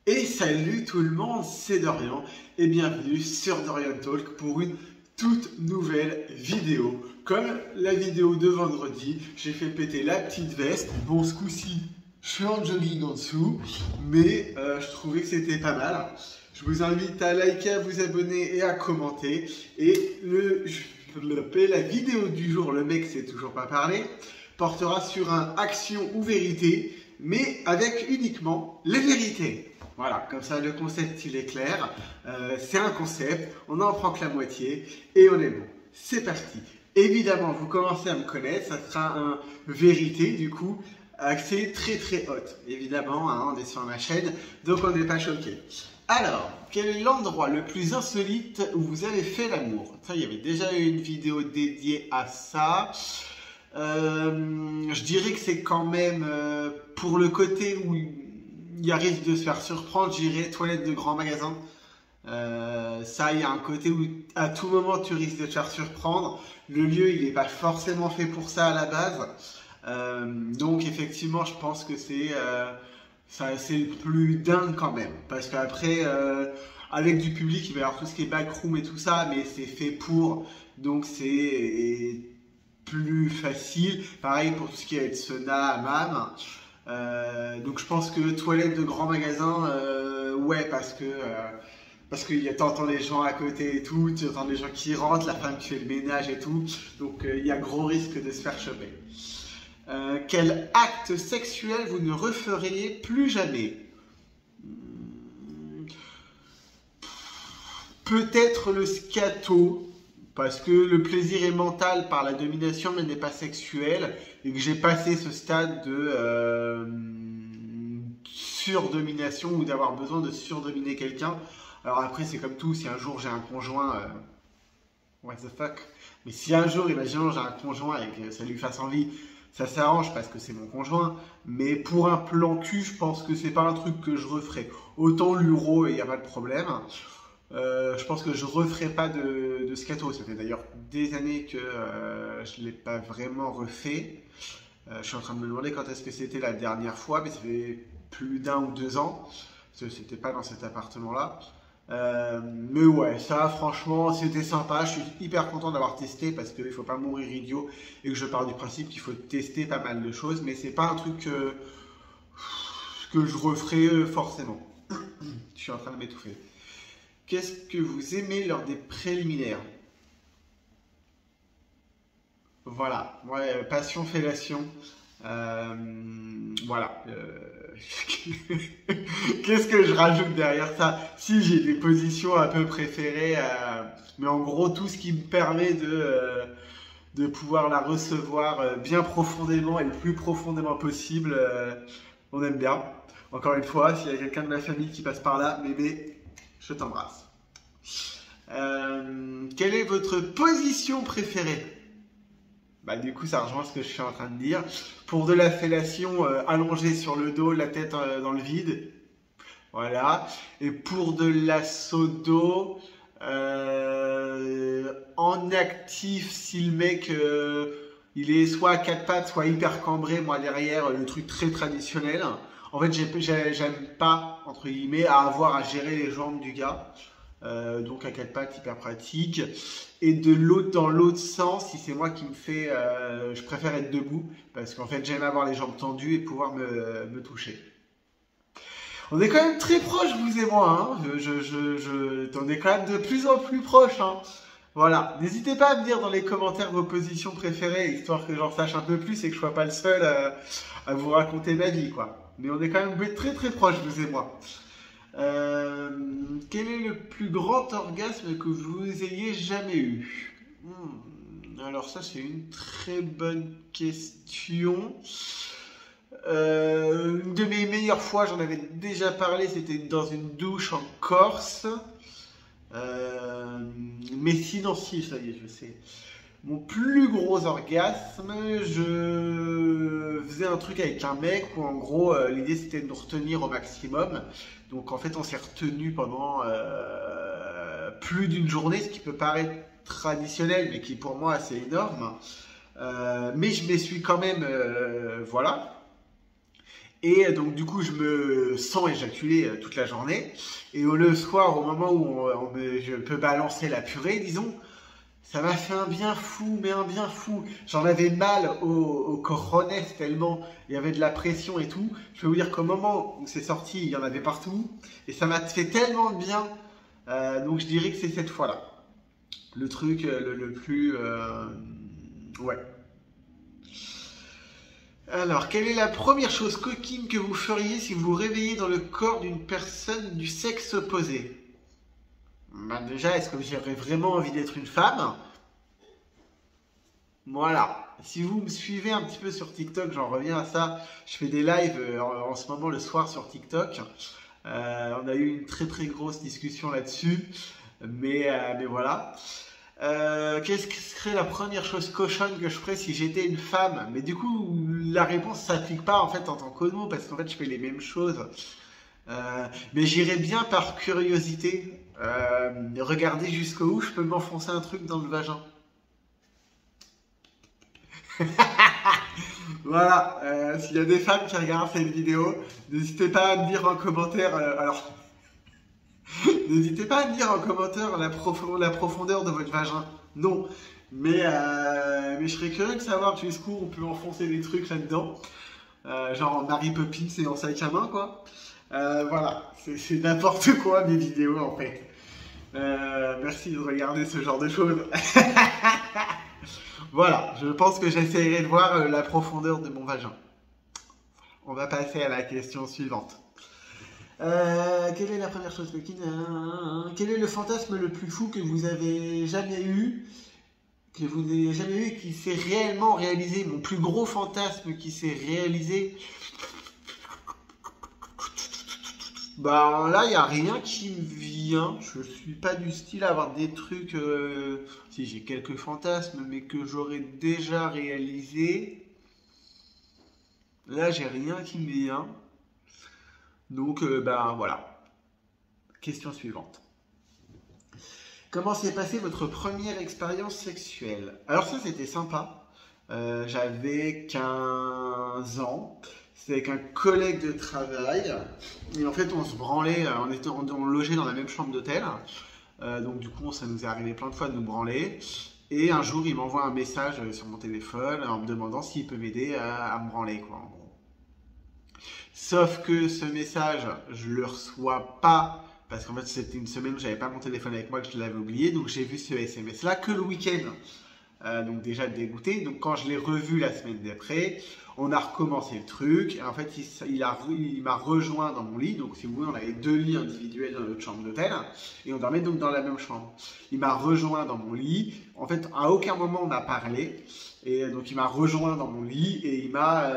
Et salut tout le monde, c'est Dorian et bienvenue sur Dorian Talk pour une toute nouvelle vidéo. Comme la vidéo de vendredi, j'ai fait péter la petite veste. Bon, ce coup-ci, je suis en jogging en dessous, mais je trouvais que c'était pas mal. Je vous invite à liker, à vous abonner et à commenter. Et la vidéo du jour, le mec sait toujours pas parler, portera sur un action ou vérité, mais avec uniquement les vérités. Voilà, comme ça le concept il est clair, c'est un concept, on n'en prend que la moitié et on est bon. C'est parti. Évidemment, vous commencez à me connaître, ça sera un vérité du coup, axé très haute. Évidemment, hein, on est sur ma chaîne, donc on n'est pas choqué. Alors, quel est l'endroit le plus insolite où vous avez fait l'amour? Ça, il y avait déjà eu une vidéo dédiée à ça. Je dirais que c'est quand même pour le côté où il y a risque de se faire surprendre, j'irais toilette de grand magasin. Ça, il y a un côté où à tout moment tu risques de te faire surprendre. Le lieu, il n'est pas forcément fait pour ça à la base. Donc effectivement, je pense que c'est le plus dingue quand même. Parce qu'après, avec du public, il va y avoir tout ce qui est backroom et tout ça, mais c'est fait pour. Donc c'est plus facile. Pareil pour tout ce qui est sauna, hammam. Donc je pense que toilette de grand magasin, ouais, parce que t'entends les gens à côté et tout, tu entends les gens qui rentrent, la femme qui fait le ménage et tout, donc il y a gros risque de se faire choper. Quel acte sexuel vous ne referiez plus jamais? Peut-être le scato, parce que le plaisir est mental par la domination mais n'est pas sexuel, et que j'ai passé ce stade de surdomination ou d'avoir besoin de surdominer quelqu'un. Alors après c'est comme tout, si un jour j'ai un conjoint, what the fuck, mais si un jour, imaginons j'ai un conjoint et que ça lui fasse envie, ça s'arrange parce que c'est mon conjoint, mais pour un plan cul, je pense que c'est pas un truc que je referais. Autant l'uro et il n'y a pas de problème. Je pense que je referai pas de scato. Ça fait d'ailleurs des années que je l'ai pas vraiment refait. Je suis en train de me demander quand est-ce que c'était la dernière fois, mais ça fait plus d'1 ou 2 ans. Parce que c'était pas dans cet appartement-là. Mais ouais, ça franchement c'était sympa. Je suis hyper content d'avoir testé parce qu'il faut pas mourir idiot et que je pars du principe qu'il faut tester pas mal de choses, mais c'est pas un truc que je referai forcément. Je suis en train de m'étouffer. Qu'est-ce que vous aimez lors des préliminaires? Voilà, ouais, passion, fellation. Voilà. Qu'est-ce que je rajoute derrière ça? Si, j'ai des positions un peu préférées, mais en gros, tout ce qui me permet de pouvoir la recevoir bien profondément et le plus profondément possible, on aime bien. Encore une fois, s'il y a quelqu'un de ma famille qui passe par là, bébé, je t'embrasse. Quelle est votre position préférée? Bah, du coup, ça rejoint ce que je suis en train de dire. Pour de la fellation, allongée sur le dos, la tête dans le vide. Voilà. Et pour de la sodo, en actif, si le mec il est soit à quatre pattes, soit hyper cambré, moi derrière, le truc très traditionnel. En fait, j'aime pas, entre guillemets, à avoir à gérer les jambes du gars. Donc à quatre pattes, hyper pratique. Et dans l'autre sens, si c'est moi qui me fais, je préfère être debout parce qu'en fait j'aime avoir les jambes tendues et pouvoir me toucher. On est quand même très proches, vous et moi, hein. On est quand même de plus en plus proches, hein. Voilà, n'hésitez pas à me dire dans les commentaires vos positions préférées, histoire que j'en sache un peu plus et que je sois pas le seul à vous raconter ma vie, quoi. Mais on est quand même très proches, vous et moi. Quel est le plus grand orgasme que vous ayez jamais eu? Alors ça c'est une très bonne question. Une de mes meilleures fois, j'en avais déjà parlé, c'était dans une douche en Corse. Mais sinon si, ça y est, je sais. Mon plus gros orgasme, je faisais un truc avec un mec où en gros l'idée c'était de nous retenir au maximum. Donc en fait on s'est retenu pendant plus d'une journée, ce qui peut paraître traditionnel mais qui pour moi assez énorme. Mais je m'essuie quand même, voilà. Et donc du coup je me sens éjaculer toute la journée. Et le soir, au moment où je peux balancer la purée, disons, ça m'a fait un bien fou, mais un bien fou. J'en avais mal au cojones tellement il y avait de la pression et tout. Je peux vous dire qu'au moment où c'est sorti, il y en avait partout. Et ça m'a fait tellement de bien. Donc je dirais que c'est cette fois-là. Le truc le plus... ouais. Alors, quelle est la première chose coquine que vous feriez si vous vous réveillez dans le corps d'une personne du sexe opposé? Ben déjà, est-ce que j'aurais vraiment envie d'être une femme? Voilà. Si vous me suivez un petit peu sur TikTok, j'en reviens à ça. Je fais des lives en ce moment le soir sur TikTok. On a eu une très très grosse discussion là-dessus. Mais voilà. Qu'est-ce que serait la première chose cochonne que je ferais si j'étais une femme? Mais du coup, la réponse s'applique pas en fait en tant qu'homo parce qu'en fait, je fais les mêmes choses. Mais j'irais bien par curiosité. Regarder jusqu'où où je peux m'enfoncer un truc dans le vagin. Voilà. S'il y a des femmes qui regardent cette vidéo, n'hésitez pas à me dire en commentaire. N'hésitez pas à me dire en commentaire la profondeur de votre vagin. Non. Mais je serais curieux de savoir jusqu'où on peut enfoncer des trucs là-dedans. Genre Mary Poppins et en sac à main, quoi. Voilà. C'est n'importe quoi mes vidéos en fait. Merci de regarder ce genre de choses. Voilà. Je pense que j'essaierai de voir la profondeur de mon vagin. On va passer à la question suivante. Quelle est la première chose coquine? Quel est le fantasme le plus fou que vous avez jamais eu? Que vous n'ayez jamais eu et qui s'est réellement réalisé? Mon plus gros fantasme qui s'est réalisé? Bah là, il n'y a rien qui me vient. Je suis pas du style à avoir des trucs... Si, j'ai quelques fantasmes, mais que j'aurais déjà réalisé. Là, j'ai rien qui me vient. Donc, ben voilà. Question suivante. Comment s'est passée votre première expérience sexuelle? Alors ça, c'était sympa. J'avais 15 ans. C'était avec un collègue de travail. Et en fait, on se branlait, on logeait dans la même chambre d'hôtel. Donc du coup, ça nous est arrivé plein de fois de nous branler. Et un jour, il m'envoie un message sur mon téléphone en me demandant s'il peut m'aider à me branler, quoi, en gros. Sauf que ce message, je le reçois pas parce qu'en fait c'était une semaine où j'avais pas mon téléphone avec moi, que je l'avais oublié, donc j'ai vu ce SMS là que le week-end. Donc déjà dégoûté. Donc quand je l'ai revu la semaine d'après, on a recommencé le truc. Et en fait il m'a rejoint dans mon lit. Donc si vous voulez, on avait deux lits individuels dans notre chambre d'hôtel et on dormait donc dans la même chambre. Il m'a rejoint dans mon lit. En fait à aucun moment on n'a parlé. Et donc il m'a rejoint dans mon lit et il m'a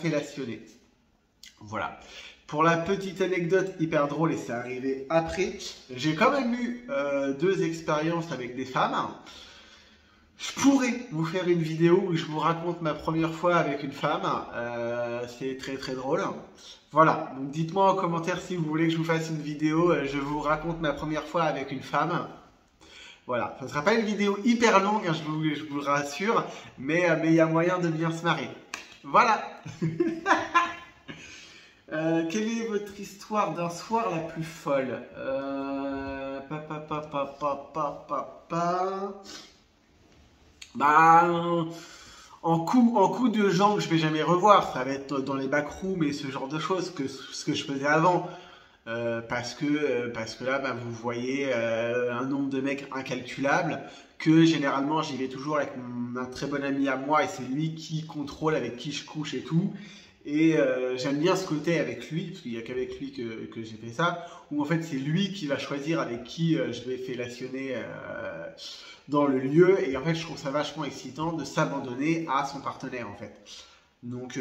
fellationné. Voilà. Pour la petite anecdote hyper drôle, et c'est arrivé après, j'ai quand même eu 2 expériences avec des femmes. Je pourrais vous faire une vidéo où je vous raconte ma première fois avec une femme. C'est très très drôle. Voilà, donc dites-moi en commentaire si vous voulez que je vous fasse une vidéo. Je vous raconte ma première fois avec une femme. Voilà, ça ne sera pas une vidéo hyper longue, hein, je vous le rassure, mais il y a moyen de bien se marrer. Voilà. Quelle est votre histoire d'un soir la plus folle? Bah, en coup de gens que je vais jamais revoir, ça va être dans les backrooms et ce genre de choses, ce que je faisais avant. Parce que là, bah, vous voyez un nombre de mecs incalculable, que généralement j'y vais toujours avec un très bon ami à moi et c'est lui qui contrôle avec qui je couche et tout. Et j'aime bien ce côté avec lui, parce qu'il n'y a qu'avec lui que j'ai fait ça, où en fait c'est lui qui va choisir avec qui je vais fellationner dans le lieu, et en fait je trouve ça vachement excitant de s'abandonner à son partenaire en fait. Donc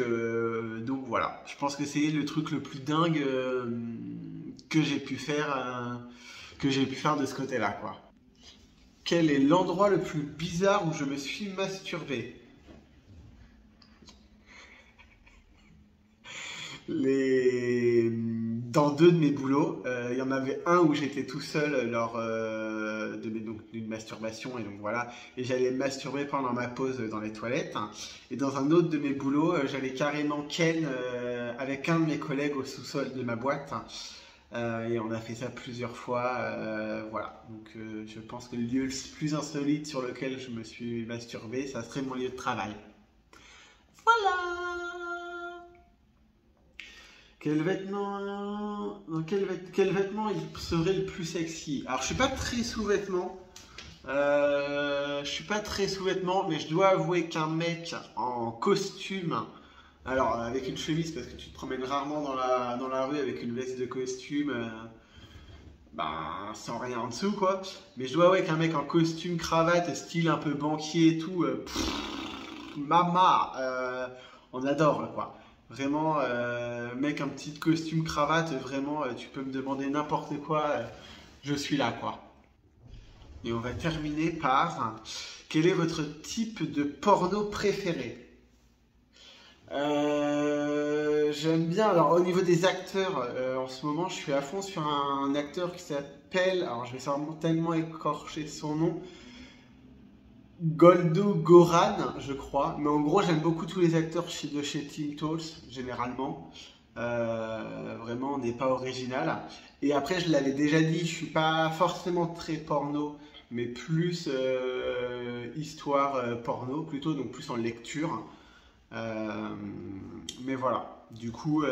voilà, je pense que c'est le truc le plus dingue que j'ai pu faire de ce côté-là, quoi. Quel est l'endroit le plus bizarre où je me suis masturbé? Dans 2 de mes boulots, il y en avait un où j'étais tout seul lors d'une masturbation, et donc voilà, et j'allais me masturber pendant ma pause dans les toilettes. Et dans un autre de mes boulots, j'allais carrément ken avec un de mes collègues au sous-sol de ma boîte. Et on a fait ça plusieurs fois, voilà. Donc je pense que le lieu le plus insolite sur lequel je me suis masturbé, ça serait mon lieu de travail. Voilà. Quel vêtement il serait le plus sexy? Alors je suis pas très sous-vêtements. Je suis pas très sous-vêtements, mais je dois avouer qu'un mec en costume, alors avec une chemise, parce que tu te promènes rarement dans la rue avec une veste de costume, sans rien en dessous quoi. Mais je dois avouer qu'un mec en costume, cravate, style un peu banquier et tout, mama, on adore quoi. Vraiment, mec, un petit costume, cravate, vraiment, tu peux me demander n'importe quoi, je suis là quoi. Et on va terminer par quel est votre type de porno préféré? J'aime bien, alors au niveau des acteurs, en ce moment je suis à fond sur un acteur qui s'appelle, alors je vais certainement écorcher son nom, Goldo Goran, je crois. Mais en gros, j'aime beaucoup tous les acteurs de chez Teen Talks, généralement. Vraiment, on n'est pas original. Et après, je l'avais déjà dit, je suis pas forcément très porno, mais plus histoire porno, plutôt, donc plus en lecture. Mais voilà. Du coup,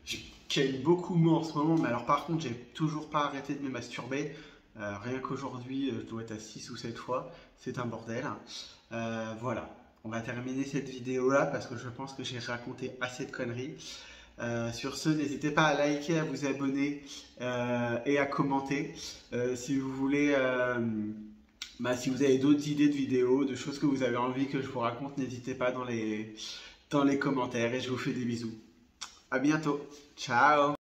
je ken beaucoup moins en ce moment. Mais alors, par contre, j'ai toujours pas arrêté de me masturber. Rien qu'aujourd'hui, je dois être à 6 ou 7 fois. C'est un bordel. Voilà. On va terminer cette vidéo là parce que je pense que j'ai raconté assez de conneries. Sur ce, n'hésitez pas à liker, à vous abonner et à commenter. Si vous voulez, si vous avez d'autres idées de vidéos, de choses que vous avez envie que je vous raconte, n'hésitez pas dans les commentaires et je vous fais des bisous. À bientôt. Ciao.